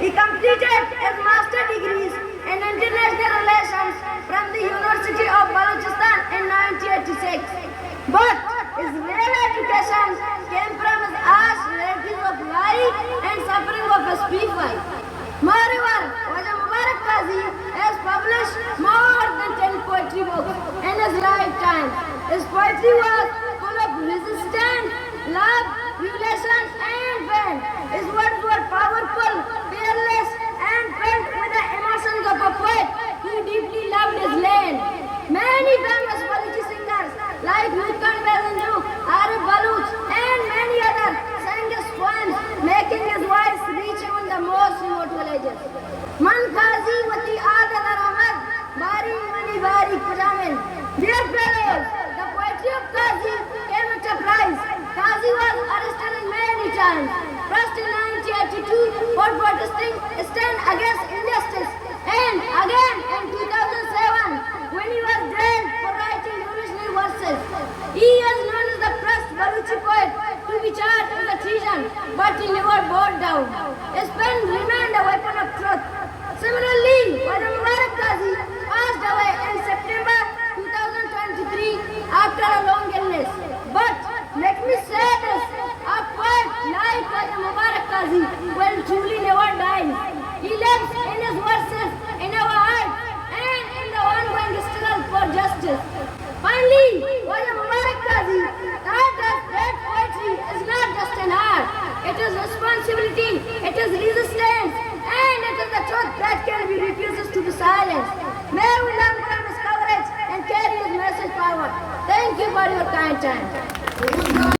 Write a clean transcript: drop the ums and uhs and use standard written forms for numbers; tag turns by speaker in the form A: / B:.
A: He completed his master degrees in international relations from the University of Balochistan in 1986. But his real education came from his harsh realities of life and suffering of his people. Moreover, Wajah Mubarak Qazi has published more than 10 poetry books in his lifetime. His poetry was full of resistance, love, relation and pain. His words were powerful, fearless and filled with the emotions of a poet who deeply loved his land. Many famous poetry singers like Nutkan Bezanju, Arif Baluch and many others sang his poems, making his voice reach even the most remote villages. Man Qazi Wati Adal Ahmad, Bari Mani Bari Kujamin. Dear fellows, the poetry of Qazi came at a price. Qazi was arrested many times. First in 1982 for protesting stand against injustice, and again in 2007 when he was jailed for writing revolutionary verses. He is known as the first Baluchi poet to be charged with treason, but he never bowed down. His pen remained a weapon of truth. Similarly, Wajah Mubarak Qazi passed away in September 2023 after a long illness. But let me say this, a poet like Wajah Mubarak Qazi will truly never die. He lives in his verses, in our heart, and in the ongoing struggle for justice. Finally, Wajah Mubarak Qazi taught us that poetry is not just an art, it is responsibility, it is resistance, and it is the truth that can be refuses to be silenced. May we learn from his courage and carry his message forward. Thank you for your kind time.